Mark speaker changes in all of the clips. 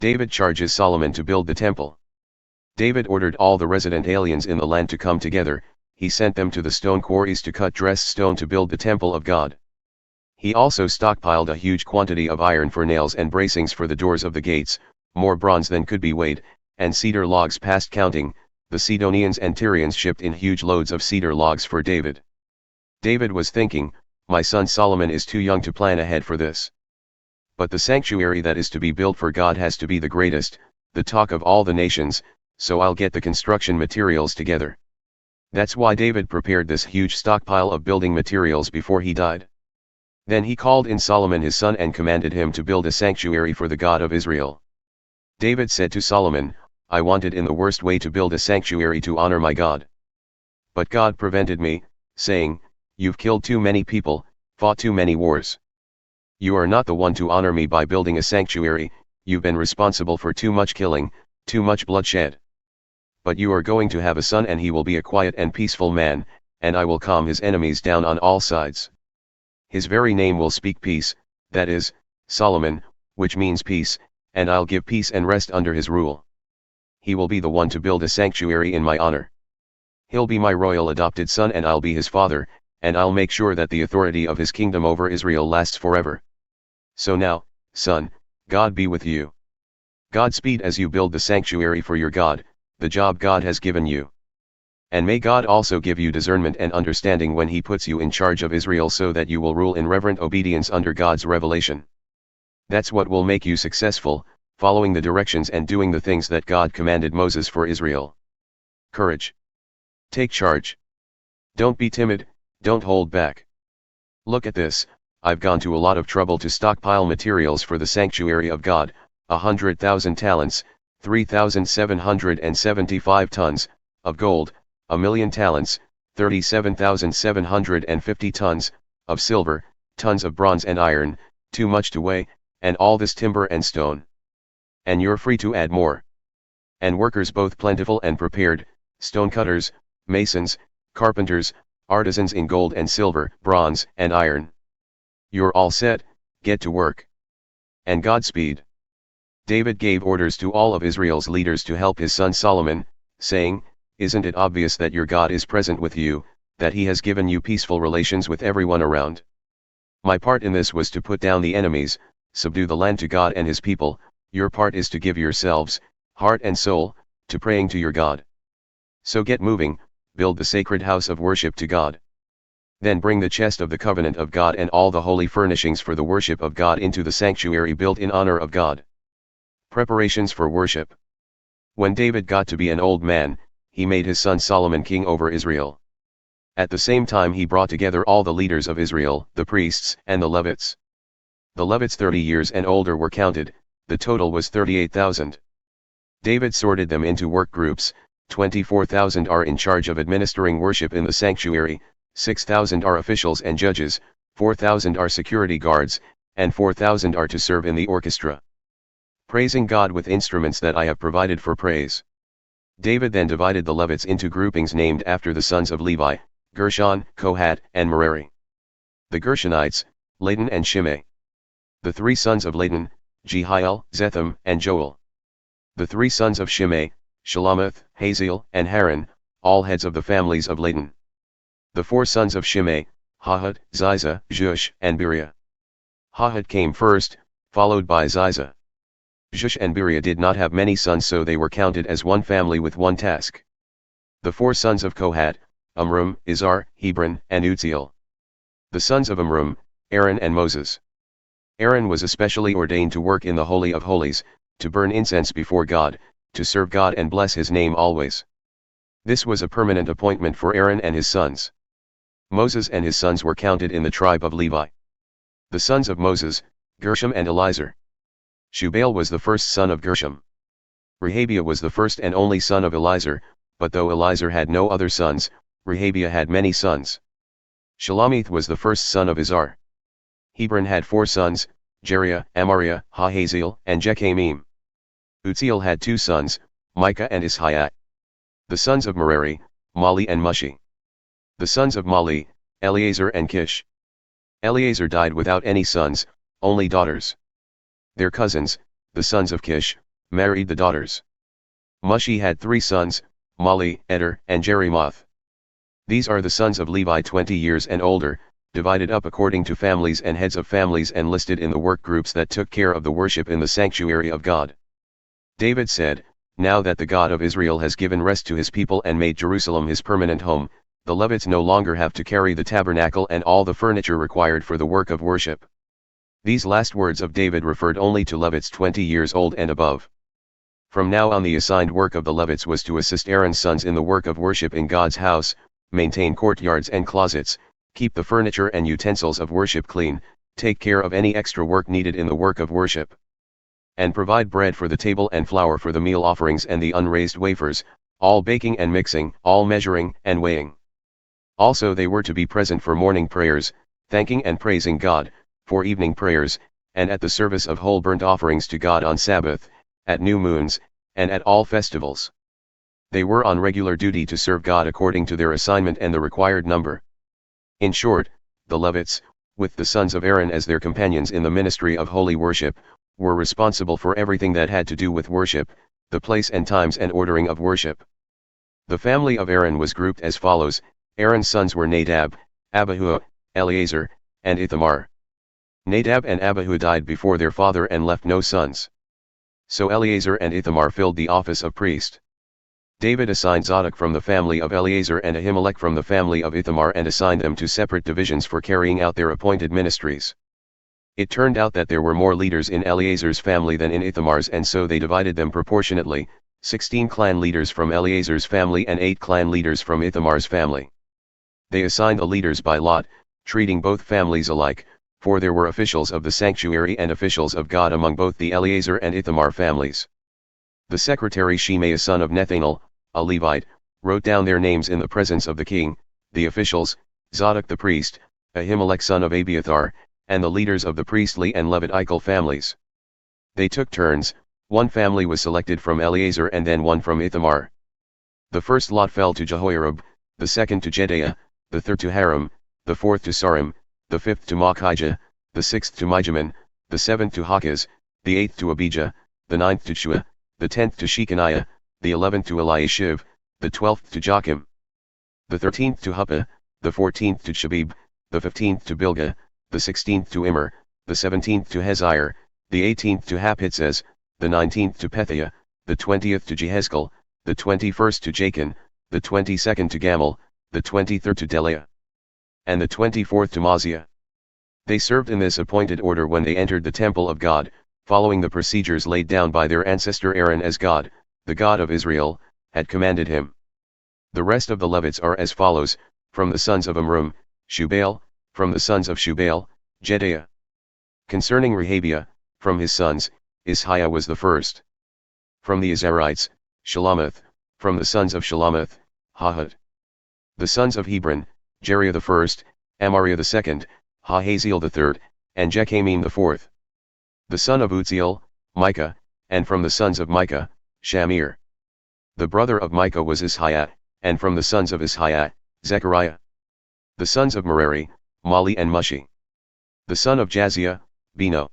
Speaker 1: David charges Solomon to build the temple. David ordered all the resident aliens in the land to come together. He sent them to the stone quarries to cut dressed stone to build the temple of God. He also stockpiled a huge quantity of iron for nails and bracings for the doors of the gates, more bronze than could be weighed, and cedar logs past counting. The Sidonians and Tyrians shipped in huge loads of cedar logs for David. David was thinking, my son Solomon is too young to plan ahead for this. But the sanctuary that is to be built for God has to be the greatest, the talk of all the nations, so I'll get the construction materials together. That's why David prepared this huge stockpile of building materials before he died. Then he called in Solomon his son and commanded him to build a sanctuary for the God of Israel. David said to Solomon, I wanted in the worst way to build a sanctuary to honor my God. But God prevented me, saying, you've killed too many people, fought too many wars. You are not the one to honor me by building a sanctuary, you've been responsible for too much killing, too much bloodshed. But you are going to have a son and he will be a quiet and peaceful man, and I will calm his enemies down on all sides. His very name will speak peace, that is, Solomon, which means peace, and I'll give peace and rest under his rule. He will be the one to build a sanctuary in my honor. He'll be my royal adopted son and I'll be his father, and I'll make sure that the authority of his kingdom over Israel lasts forever. So now, son, God be with you. Godspeed as you build the sanctuary for your God, the job God has given you. And may God also give you discernment and understanding when he puts you in charge of Israel so that you will rule in reverent obedience under God's revelation. That's what will make you successful, following the directions and doing the things that God commanded Moses for Israel. Courage. Take charge. Don't be timid, don't hold back. Look at this, I've gone to a lot of trouble to stockpile materials for the sanctuary of God, 100,000 talents, 3,775 tons, of gold, 1,000,000 talents, 37,750 tons, of silver, tons of bronze and iron, too much to weigh, and all this timber and stone. And you're free to add more. And workers both plentiful and prepared, stonecutters, masons, carpenters, artisans in gold and silver, bronze and iron. You're all set, get to work. And Godspeed. David gave orders to all of Israel's leaders to help his son Solomon, saying, isn't it obvious that your God is present with you, that he has given you peaceful relations with everyone around? My part in this was to put down the enemies, subdue the land to God and his people. Your part is to give yourselves, heart and soul, to praying to your God. So get moving, build the sacred house of worship to God. Then bring the chest of the covenant of God and all the holy furnishings for the worship of God into the sanctuary built in honor of God. Preparations for worship. When David got to be an old man, he made his son Solomon king over Israel. At the same time he brought together all the leaders of Israel, the priests and the Levites. The Levites 30 years and older were counted. The total was 38,000. David sorted them into work groups. 24,000 are in charge of administering worship in the sanctuary, 6,000 are officials and judges, 4,000 are security guards, and 4,000 are to serve in the orchestra, praising God with instruments that I have provided for praise. David then divided the Levites into groupings named after the sons of Levi, Gershon, Kohat, and Merari. The Gershonites, Ladan and Shimei. The three sons of Ladan, Jehiel, Zetham, and Joel. The three sons of Shimei, Shelomoth, Haziel, and Haran, all heads of the families of Ladan. The four sons of Shimei, Hahad, Ziza, Jush, and Beriah. Hahad came first, followed by Ziza. Jush and Beriah did not have many sons, so they were counted as one family with one task. The four sons of Kohat, Amram, Izhar, Hebron, and Uzziel. The sons of Amram, Aaron and Moses. Aaron was especially ordained to work in the Holy of Holies, to burn incense before God, to serve God and bless his name always. This was a permanent appointment for Aaron and his sons. Moses and his sons were counted in the tribe of Levi. The sons of Moses, Gershom and Eliezer. Shubael was the first son of Gershom. Rehabiah was the first and only son of Eliezer, but though Eliezer had no other sons, Rehabiah had many sons. Shelomith was the first son of Izhar. Hebron had four sons, Jeriah, Amariah, Hahaziel, and Jechamim. Uzziel had two sons, Micah and Ishiah. The sons of Merari, Mali and Mushi. The sons of Mali, Eleazar and Kish. Eleazar died without any sons, only daughters. Their cousins, the sons of Kish, married the daughters. Mushi had 3 sons, Mali, Eder, and Jerimoth. These are the sons of Levi 20 years and older, divided up according to families and heads of families and listed in the work groups that took care of the worship in the sanctuary of God. David said, "Now that the God of Israel has given rest to his people and made Jerusalem his permanent home, the Levites no longer have to carry the tabernacle and all the furniture required for the work of worship." These last words of David referred only to Levites 20 years old and above. From now on the assigned work of the Levites was to assist Aaron's sons in the work of worship in God's house, maintain courtyards and closets, keep the furniture and utensils of worship clean, take care of any extra work needed in the work of worship, and provide bread for the table and flour for the meal offerings and the unraised wafers, all baking and mixing, all measuring and weighing. Also they were to be present for morning prayers, thanking and praising God, for evening prayers, and at the service of whole burnt offerings to God on Sabbath, at new moons, and at all festivals. They were on regular duty to serve God according to their assignment and the required number. In short, the Levites, with the sons of Aaron as their companions in the ministry of holy worship, were responsible for everything that had to do with worship, the place and times and ordering of worship. The family of Aaron was grouped as follows: Aaron's sons were Nadab, Abihu, Eleazar, and Ithamar. Nadab and Abihu died before their father and left no sons. So Eleazar and Ithamar filled the office of priest. David assigned Zadok from the family of Eleazar and Ahimelech from the family of Ithamar and assigned them to separate divisions for carrying out their appointed ministries. It turned out that there were more leaders in Eleazar's family than in Ithamar's, and so they divided them proportionately, 16 clan leaders from Eleazar's family and 8 clan leaders from Ithamar's family. They assigned the leaders by lot, treating both families alike, for there were officials of the sanctuary and officials of God among both the Eleazar and Ithamar families. The secretary Shimei son of Nethanel, a Levite, wrote down their names in the presence of the king, the officials, Zadok the priest, Ahimelech son of Abiathar, and the leaders of the priestly and Levitical families. They took turns, one family was selected from Eleazar and then one from Ithamar. The first lot fell to Jehoiarib, the second to Jedaiah, the third to Haram, the fourth to Sarim, the fifth to Malchijah, the sixth to Mijamin, the seventh to Hakaz, the eighth to Abijah, the ninth to Shua, the 10th to Shechaniah, the 11th to Eliashib, the 12th to Joachim, the 13th to Huppah, the 14th to Shabib, the 15th to Bilgah, the 16th to Immer, the 17th to Hezir, the 18th to Hapitzes, the 19th to Pethiah, the 20th to Jehezkel, the 21st to Jachin, the 22nd to Gamal, the 23rd to Delaiah, and the 24th to Maziah. They served in this appointed order when they entered the temple of God, following the procedures laid down by their ancestor Aaron as God, the God of Israel, had commanded him. The rest of the Levites are as follows: from the sons of Amram, Shubael; from the sons of Shubael, Jedaiah. Concerning Rehabiah, from his sons, Ishiah was the first. From the Izharites, Shalomoth; from the sons of Shalomoth, Hahad. The sons of Hebron, Jeriah the first, Amariah the second, Hahaziel the third, and Jechamim the fourth. The son of Uzziel, Micah; and from the sons of Micah, Shamir. The brother of Micah was Ishiah, and from the sons of Ishiah, Zechariah. The sons of Merari, Mali and Mushi. The son of Jaziah, Beno.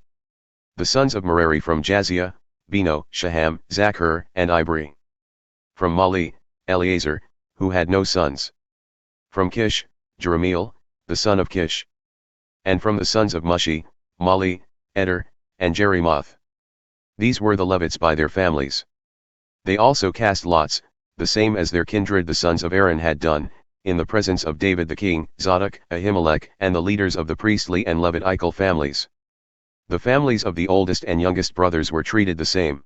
Speaker 1: The sons of Merari from Jaziah, Beno, Shaham, Zachar, and Ibri. From Mali, Eleazar, who had no sons. From Kish, Jeremiel, the son of Kish. And from the sons of Mushi, Mali, Eder, and Jerimoth. These were the Levites by their families. They also cast lots, the same as their kindred the sons of Aaron had done, in the presence of David the king, Zadok, Ahimelech, and the leaders of the priestly and Levitical families. The families of the oldest and youngest brothers were treated the same.